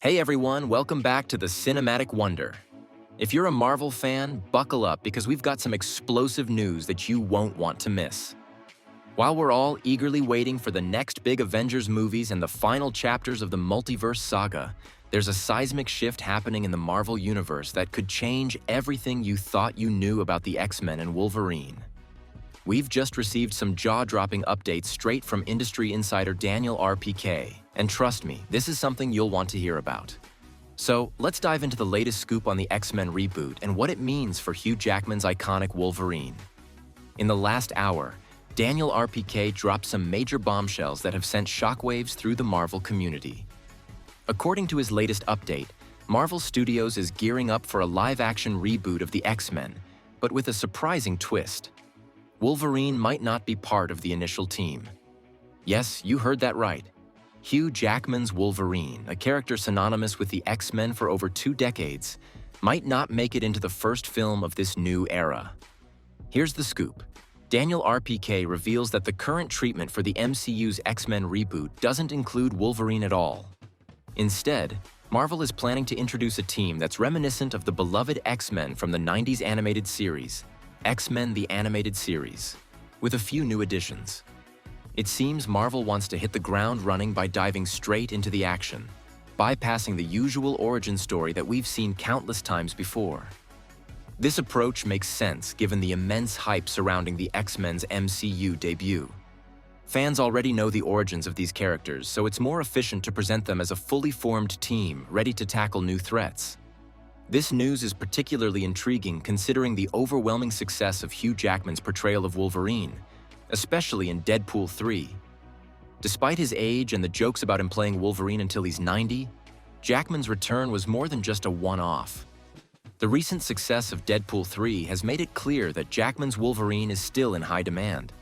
Hey everyone, welcome back to the Cinematic Wonder. If you're a Marvel fan, buckle up because we've got some explosive news that you won't want to miss. While we're all eagerly waiting for the next big Avengers movies and the final chapters of the Multiverse Saga, there's a seismic shift happening in the Marvel Universe that could change everything you thought you knew about the X-Men and Wolverine. We've just received some jaw-dropping updates straight from industry insider Daniel RPK, and trust me, this is something you'll want to hear about. So, let's dive into the latest scoop on the X-Men reboot and what it means for Hugh Jackman's iconic Wolverine. In the last hour, Daniel RPK dropped some major bombshells that have sent shockwaves through the Marvel community. According to his latest update, Marvel Studios is gearing up for a live-action reboot of the X-Men, but with a surprising twist. Wolverine might not be part of the initial team. Yes, you heard that right. Hugh Jackman's Wolverine, a character synonymous with the X-Men for over 2 decades, might not make it into the first film of this new era. Here's the scoop. Daniel RPK reveals that the current treatment for the MCU's X-Men reboot doesn't include Wolverine at all. Instead, Marvel is planning to introduce a team that's reminiscent of the beloved X-Men from the 90s animated series, X-Men the Animated Series, with a few new additions. It seems Marvel wants to hit the ground running by diving straight into the action, bypassing the usual origin story that we've seen countless times before. This approach makes sense given the immense hype surrounding the X-Men's MCU debut. Fans already know the origins of these characters, so it's more efficient to present them as a fully formed team ready to tackle new threats. This news is particularly intriguing considering the overwhelming success of Hugh Jackman's portrayal of Wolverine, especially in Deadpool 3. Despite his age and the jokes about him playing Wolverine until he's 90, Jackman's return was more than just a one-off. The recent success of Deadpool 3 has made it clear that Jackman's Wolverine is still in high demand.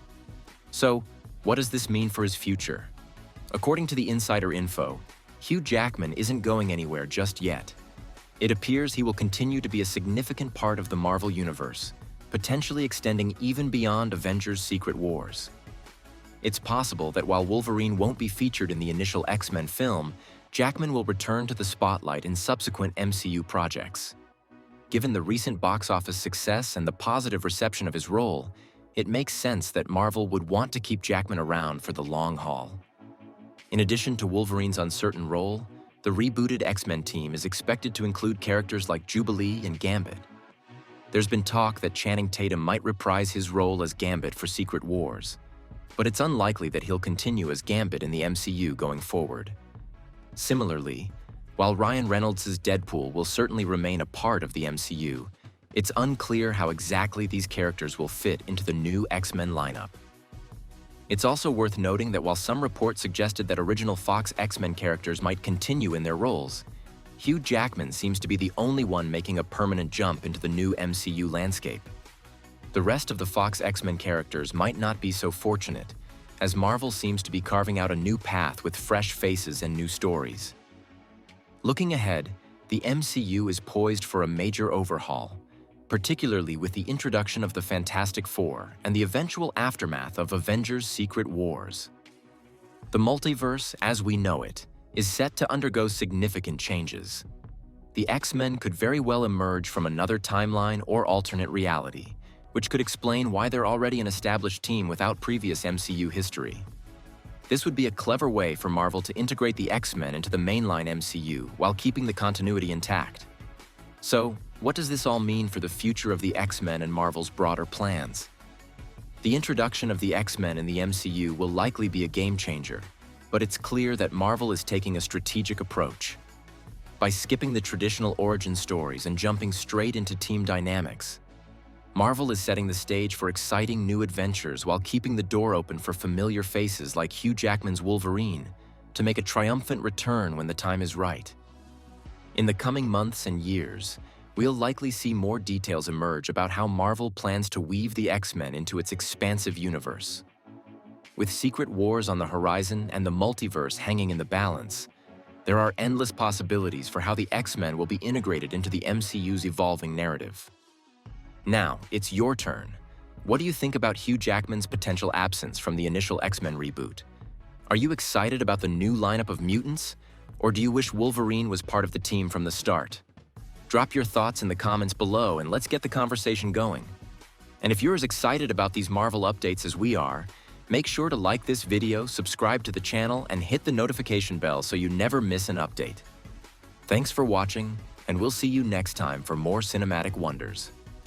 So, what does this mean for his future? According to the insider info, Hugh Jackman isn't going anywhere just yet. It appears he will continue to be a significant part of the Marvel Universe, potentially extending even beyond Avengers: Secret Wars. It's possible that while Wolverine won't be featured in the initial X-Men film, Jackman will return to the spotlight in subsequent MCU projects. Given the recent box office success and the positive reception of his role, it makes sense that Marvel would want to keep Jackman around for the long haul. In addition to Wolverine's uncertain role, the rebooted X-Men team is expected to include characters like Jubilee and Gambit. There's been talk that Channing Tatum might reprise his role as Gambit for Secret Wars, but it's unlikely that he'll continue as Gambit in the MCU going forward. Similarly, while Ryan Reynolds' Deadpool will certainly remain a part of the MCU, it's unclear how exactly these characters will fit into the new X-Men lineup. It's also worth noting that while some reports suggested that original Fox X-Men characters might continue in their roles, Hugh Jackman seems to be the only one making a permanent jump into the new MCU landscape. The rest of the Fox X-Men characters might not be so fortunate, as Marvel seems to be carving out a new path with fresh faces and new stories. Looking ahead, the MCU is poised for a major overhaul, particularly with the introduction of the Fantastic Four and the eventual aftermath of Avengers: Secret Wars. The multiverse, as we know it, is set to undergo significant changes. The X-Men could very well emerge from another timeline or alternate reality, which could explain why they're already an established team without previous MCU history. This would be a clever way for Marvel to integrate the X-Men into the mainline MCU while keeping the continuity intact. So, what does this all mean for the future of the X-Men and Marvel's broader plans? The introduction of the X-Men in the MCU will likely be a game-changer, but it's clear that Marvel is taking a strategic approach. By skipping the traditional origin stories and jumping straight into team dynamics, Marvel is setting the stage for exciting new adventures while keeping the door open for familiar faces like Hugh Jackman's Wolverine to make a triumphant return when the time is right. In the coming months and years, we'll likely see more details emerge about how Marvel plans to weave the X-Men into its expansive universe. With Secret Wars on the horizon and the multiverse hanging in the balance, there are endless possibilities for how the X-Men will be integrated into the MCU's evolving narrative. Now, it's your turn. What do you think about Hugh Jackman's potential absence from the initial X-Men reboot? Are you excited about the new lineup of mutants? Or do you wish Wolverine was part of the team from the start? Drop your thoughts in the comments below and let's get the conversation going. And if you're as excited about these Marvel updates as we are, make sure to like this video, subscribe to the channel, and hit the notification bell so you never miss an update. Thanks for watching, and we'll see you next time for more cinematic wonders.